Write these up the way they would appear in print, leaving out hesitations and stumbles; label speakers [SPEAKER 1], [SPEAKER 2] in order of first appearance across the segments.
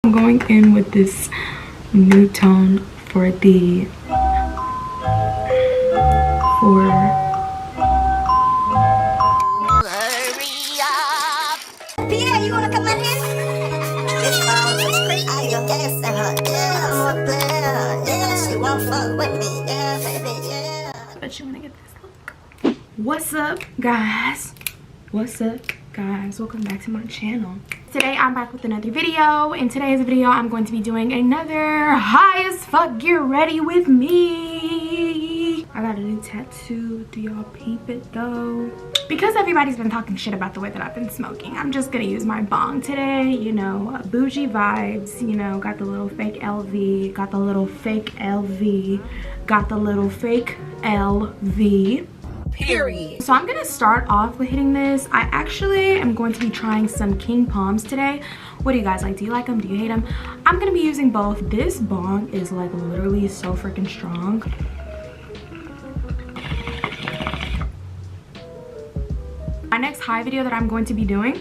[SPEAKER 1] I'm going in with this nude tone for the
[SPEAKER 2] Yeah, you wanna come in here? This clown looks crazy. I go gas at her. Yeah, I'm a player. Yeah, she won't fuck with me. Yeah, baby, yeah.
[SPEAKER 1] But you wanna get this look. What's up, guys? What's up, guys? Welcome back to my channel. Today I'm back with another video. In today's video I'm going to be doing another high as fuck get ready with me. I got a new tattoo. Do y'all peep it though? Because everybody's been talking shit about the way that I've been smoking, I'm just gonna use my bong today. You know, bougie vibes. You know, got the little fake LV, got the little fake LV, got the little fake LV. Period. So I'm gonna start off with hitting this. I actually am going to be trying some King Palms today. What do you guys like? Do you like them? Do you hate them? I'm gonna be using both. This bong is like literally so freaking strong. My next high video that I'm going to be doing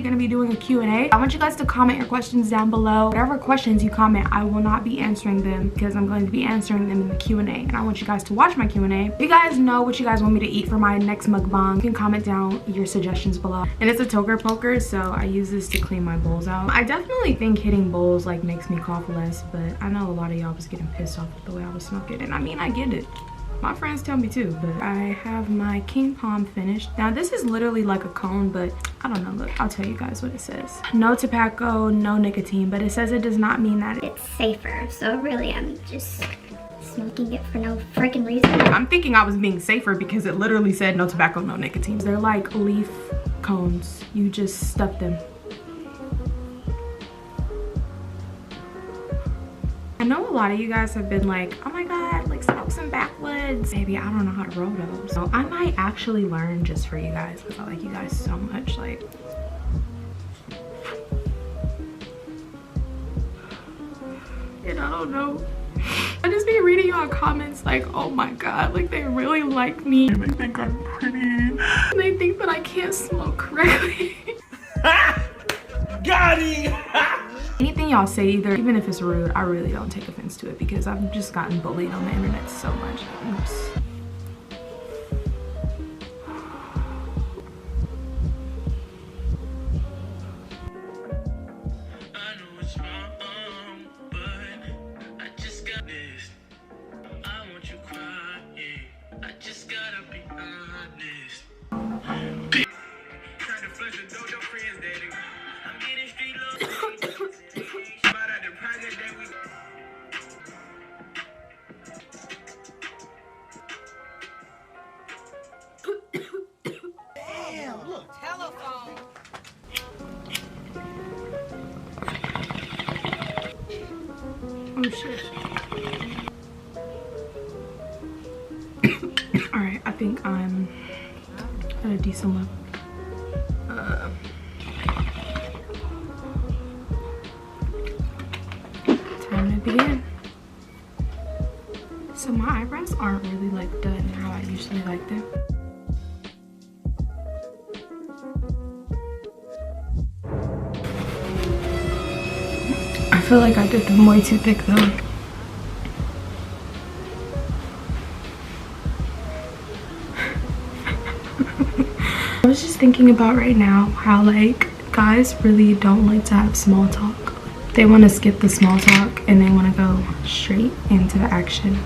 [SPEAKER 1] gonna be doing a Q&A. I want you guys to comment your questions down below. Whatever questions you comment, I will not be answering them because I'm going to be answering them in the Q&A, and I want you guys to watch my Q&A. If you guys know what you guys want me to eat for my next mukbang, you can comment down your suggestions below. And it's a toker poker, so I use this to clean my bowls out. I definitely think hitting bowls like makes me cough less, but I know a lot of y'all was getting pissed off with the way I was smoking, and I mean, I get it. My friends tell me too, but I have my King Palm finished. Now this is literally like a cone, but I don't know. Look, I'll tell you guys what it says. No tobacco, no nicotine, but it says it does not mean that
[SPEAKER 3] it's safer. So really I'm just smoking it for no freaking reason.
[SPEAKER 1] I'm thinking I was being safer because it literally said no tobacco, no nicotine. They're like leaf cones. You just stuff them. I know a lot of you guys have been like, oh my god, like smoke some backwoods. Baby, I don't know how to roll those. So I might actually learn just for you guys because I like you guys so much. Like, and I don't know. I just be reading y'all comments like, oh my god, like they really like me. They think I'm pretty. And they think that I can't smoke correctly.
[SPEAKER 4] Got it!
[SPEAKER 1] Anything y'all say, either, even if it's rude, I really don't take offense to it because I've just gotten bullied on the internet so much. Oops. Oh shit. Alright, I think I'm at a decent level. Time to begin. So my eyebrows aren't really like done how I usually like them. I feel like I did them way too thick though. I was just thinking about right now how like guys really don't like to have small talk. They want to skip the small talk and they want to go straight into the action.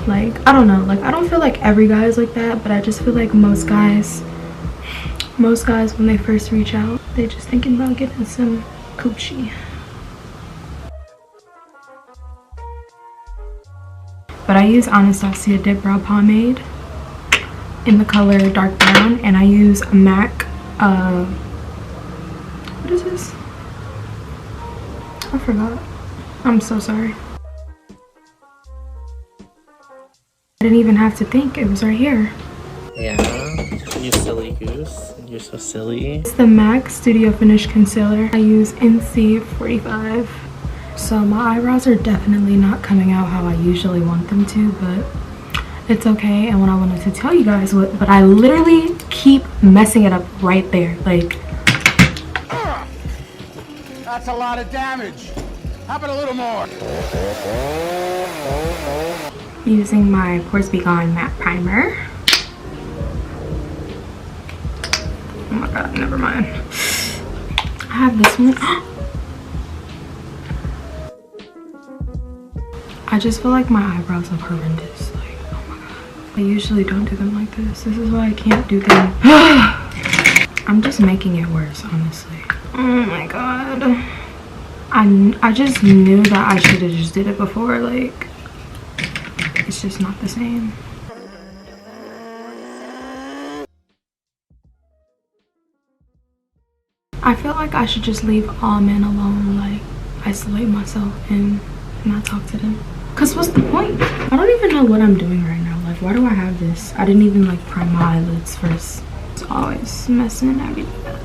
[SPEAKER 1] Like, I don't know, like I don't feel like every guy is like that, but I just feel like most guys when they first reach out, they just thinking about getting some coochie. But I use Anastasia Dip Brow Pomade in the color dark brown, and I use MAC, what is this? I forgot. I'm so sorry. I didn't even have to think, it was right here.
[SPEAKER 4] Yeah, you silly goose. You're so silly.
[SPEAKER 1] It's the MAC Studio Finish Concealer. I use NC45. So my eyebrows are definitely not coming out how I usually want them to, but it's okay and when I wanted to tell you guys what, but I literally keep messing it up right there. Like,
[SPEAKER 5] that's a lot of damage. How about a little more?
[SPEAKER 1] Using my Pores Be Gone matte primer. Oh my god, never mind. I have this one. I just feel like my eyebrows look horrendous. Like, oh my god. I usually don't do them like this. This is why I can't do them. I'm just making it worse, honestly. Oh my god. I just knew that I should have just did it before. Like, it's just not the same. I feel like I should just leave all men alone, like isolate myself and not talk to them. Cause what's the point? I don't even know what I'm doing right now. Like, why do I have this? I didn't even like prime my eyelids first. It's always messing everything up.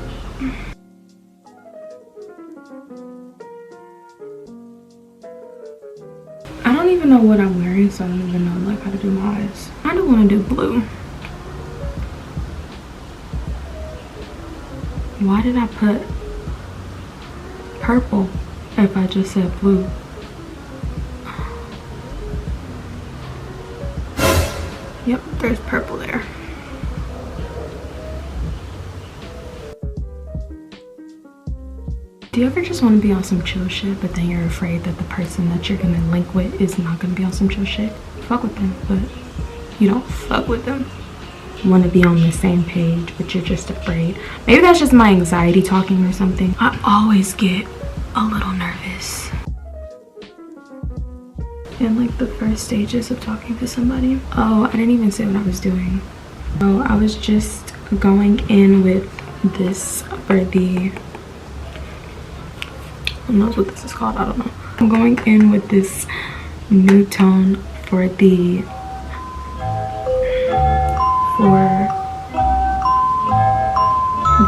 [SPEAKER 1] I don't even know what I'm wearing, so I don't even know like how to do my eyes. I don't want to do blue. Why did I put purple if I just said blue? Yep, there's purple there. Do you ever just want to be on some chill shit, but then you're afraid that the person that you're gonna link with is not gonna be on some chill shit? Fuck with them, but you don't fuck with them. Want to be on the same page, but you're just afraid. Maybe that's just my anxiety talking or something. I always get a little nervous in like the first stages of talking to somebody. Oh, I didn't even say what I was doing. Oh, I was just going in with this for the, who knows what this is called, I don't know. I'm going in with this new tone for the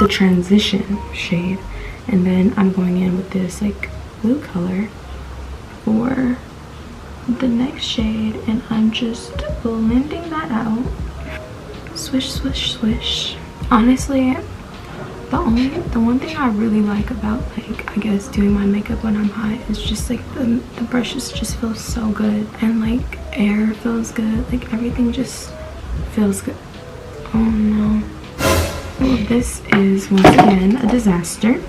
[SPEAKER 1] transition shade, and then I'm going in with this like blue color for the next shade, and I'm just blending that out. Swish, swish, swish. Honestly, the one thing I really like about, like, I guess doing my makeup when I'm high is just like the brushes just feel so good, and like air feels good, like everything just feels good. Oh no. Well, this is once again a disaster.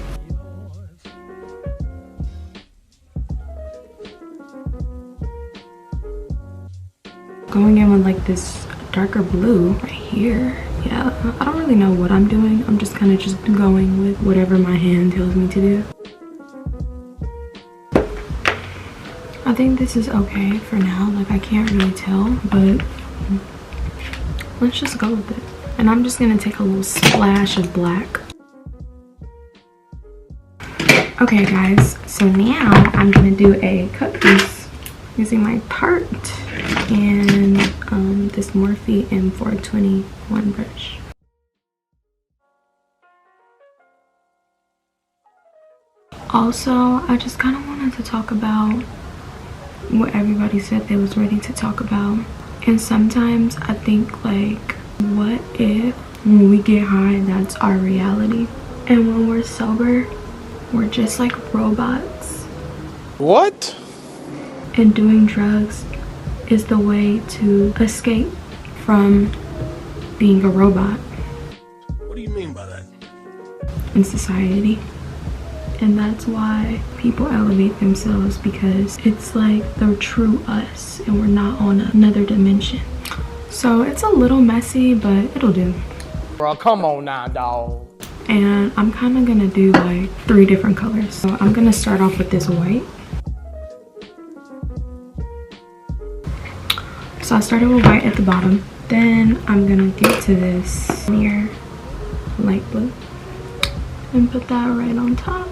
[SPEAKER 1] Going in with like this darker blue right here. Yeah, I don't really know what I'm doing. I'm just kind of just going with whatever my hand tells me to do. I think this is okay for now. Like, I can't really tell, but let's just go with it. And I'm just gonna take a little splash of black. Okay guys, so now I'm gonna do a cut crease using my Tarte and this Morphe M421 brush. Also, I just kind of wanted to talk about what everybody said they was ready to talk about. And sometimes I think, like, what if when we get high, that's our reality, and when we're sober, we're just like robots?
[SPEAKER 5] What?
[SPEAKER 1] And doing drugs is the way to escape from being a robot.
[SPEAKER 5] What do you mean by that?
[SPEAKER 1] In society. And that's why people elevate themselves, because it's like the true us and we're not on another dimension. So it's a little messy, but it'll do.
[SPEAKER 5] Bro, come on now, dog.
[SPEAKER 1] And I'm kind of gonna do like 3 different colors. So I'm gonna start off with this white. So I started with white at the bottom. Then I'm gonna get to this near light blue and put that right on top.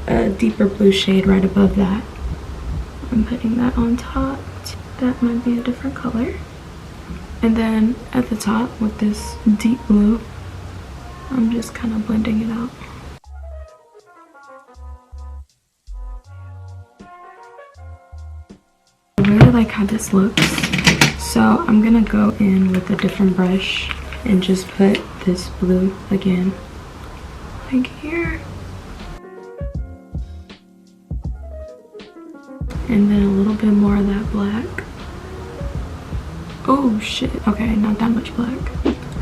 [SPEAKER 1] A deeper blue shade right above that. I'm putting that on top. That might be a different color. And then at the top with this deep blue, I'm just kind of blending it out. how this looks. So I'm gonna go in with a different brush and just put this blue again, like here. And then a little bit more of that black. Oh shit, okay, not that much black.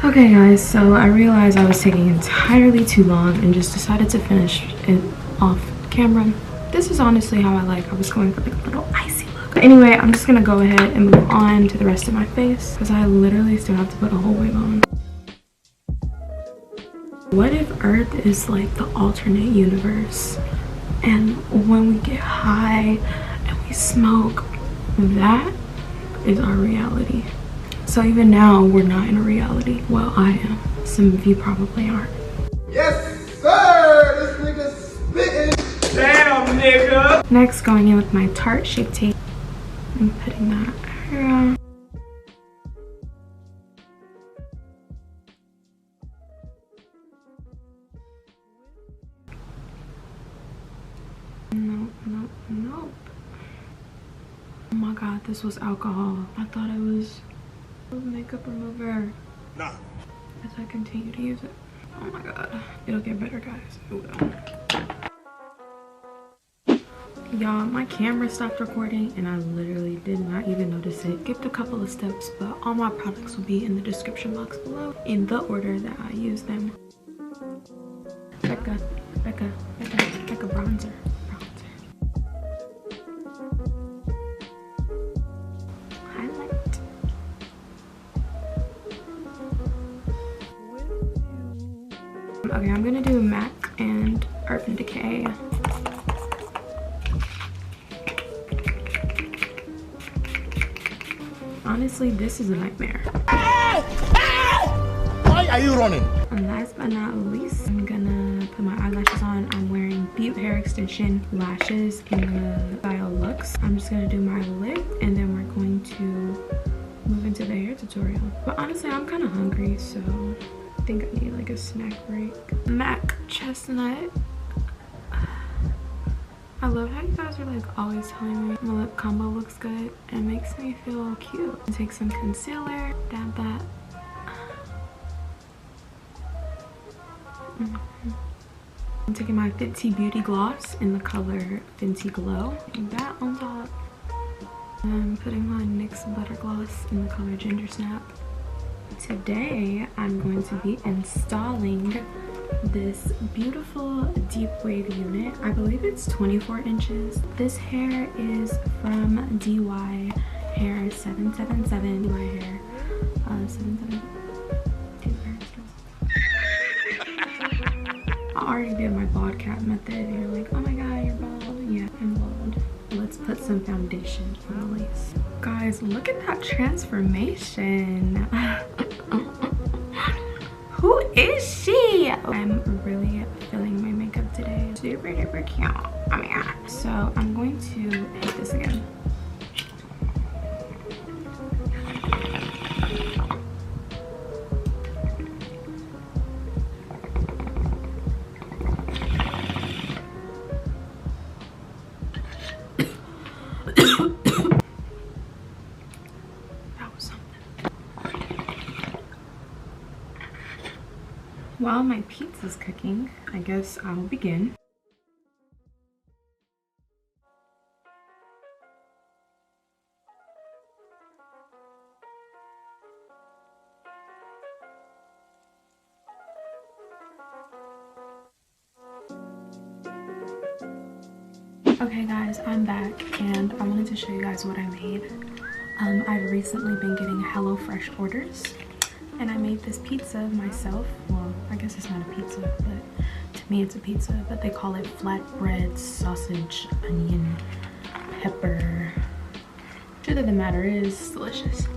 [SPEAKER 1] Okay guys, so I realized I was taking entirely too long and just decided to finish it off camera. This is honestly how I like. I was going for like a little icy look. But anyway, I'm just gonna go ahead and move on to the rest of my face because I literally still have to put a whole wig on. What if Earth is like the alternate universe, and when we get high and we smoke, that is our reality? So even now, we're not in a reality. Well, I am. Some of you probably aren't.
[SPEAKER 5] Yes, sir! This nigga's spitting. Damn, nigga!
[SPEAKER 1] Next, going in with my Tarte Shape Tape and putting that here. Nope, nope, nope. Oh my god, this was alcohol. I thought it was makeup remover.
[SPEAKER 5] Nah.
[SPEAKER 1] As I continue to use it. Oh my god. It'll get better, guys. It will. Y'all, my camera stopped recording and I literally did not even notice it. Skipped a couple of steps, but all my products will be in the description box below in the order that I use them. Becca bronzer. Highlight. Okay, I'm gonna do MAC and Urban Decay. Honestly, this is a nightmare.
[SPEAKER 5] Why are you running?
[SPEAKER 1] And last but not least, I'm gonna put my eyelashes on. I'm wearing Butte Hair Extension lashes in the style Luxe. I'm just gonna do my lip and then we're going to move into the hair tutorial. But honestly, I'm kind of hungry, so I think I need like a snack break. MAC Chestnut. I love how you guys are like always telling me my lip combo looks good. It makes me feel cute. Take some concealer, dab that. I'm taking my Fenty Beauty Gloss in the color Fenty Glow. And that on top. And I'm putting my NYX Butter Gloss in the color Ginger Snap. Today, I'm going to be installing this beautiful deep wave unit. I believe it's 24 inches. This hair is from Dyhair777. Dyhair 777. I already did my bald cap method. You're like, oh my god, you're bald. Yeah, I'm bald. Let's put some foundation on the lace. Guys, look at that transformation. Who is she? I'm really feeling my makeup today. Super duper cute. Oh my god. So I'm going to hit this again. While my pizza's cooking, I guess I will begin. Okay guys, I'm back and I wanted to show you guys what I made. I've recently been getting HelloFresh orders. And I made this pizza myself. Well, I guess it's not a pizza, but to me it's a pizza. But they call it flatbread, sausage, onion, pepper. Truth of the matter is, it's delicious.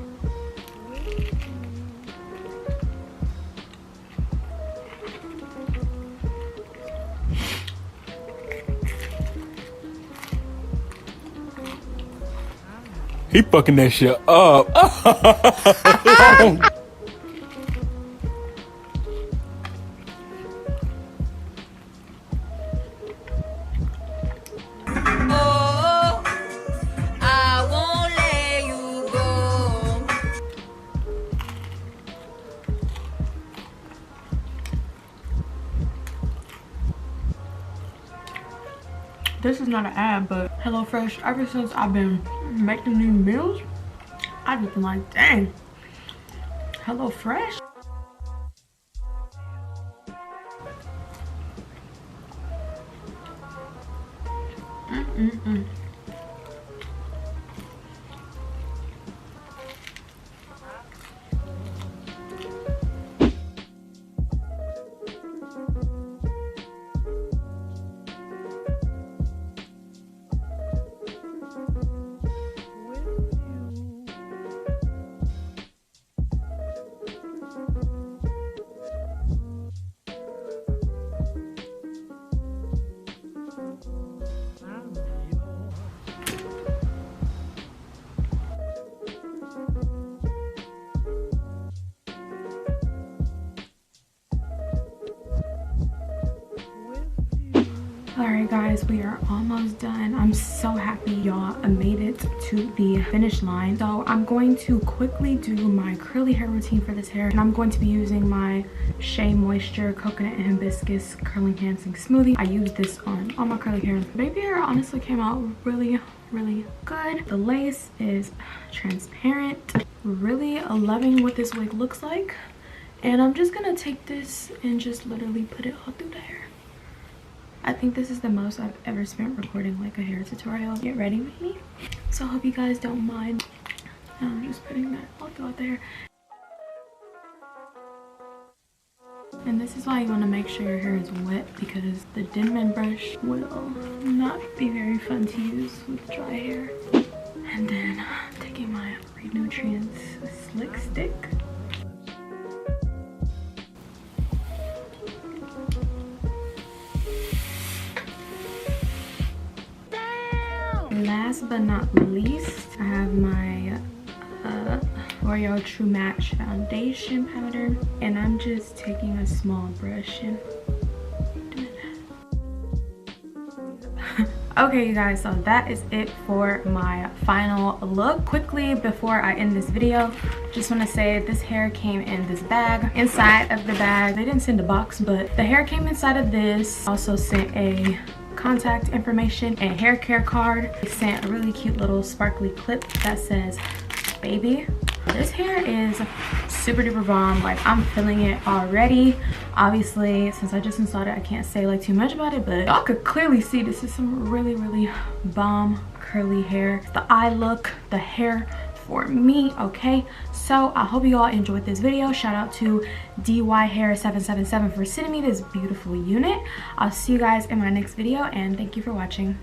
[SPEAKER 5] He fucking that shit up.
[SPEAKER 2] I won't let you
[SPEAKER 1] This is not an ad, but HelloFresh, ever since I've been making these meals, I've just been like, dang, HelloFresh. Alright guys, we are almost done. I'm so happy y'all made it to the finish line. So I'm going to quickly do my curly hair routine for this hair, and I'm going to be using my Shea Moisture Coconut and Hibiscus Curl Enhancing Smoothie. I used this on all my curly hair. Baby hair honestly came out really good. The lace is transparent. Really loving what this wig looks like, and I'm just gonna take this and just literally put it all through the hair. I think this is the most I've ever spent recording like a hair tutorial. Get ready with me. So I hope you guys don't mind. I'm just putting that all throughout the hair. And this is why you want to make sure your hair is wet, because the Denman brush will not be very fun to use with dry hair. And then taking my Reed Nutrients Slick Stick. Last but not least, I have my L'Oreal True Match foundation powder, and I'm just taking a small brush and doing that. Okay you guys, so that is it for my final look. Quickly before I end this video, just want to say this hair came in this bag. Inside of the bag, they didn't send a box, but the hair came inside of this. Also sent a contact information and hair care card. They sent a really cute little sparkly clip that says baby. This hair is super duper bomb. Like, I'm feeling it already. Obviously, since I just installed it, I can't say like too much about it, but y'all could clearly see this is some really bomb curly hair. The eye look, the hair for me. Okay, so I hope you all enjoyed this video. Shout out to Dyhair777 for sending me this beautiful unit. I'll see you guys in my next video, and thank you for watching.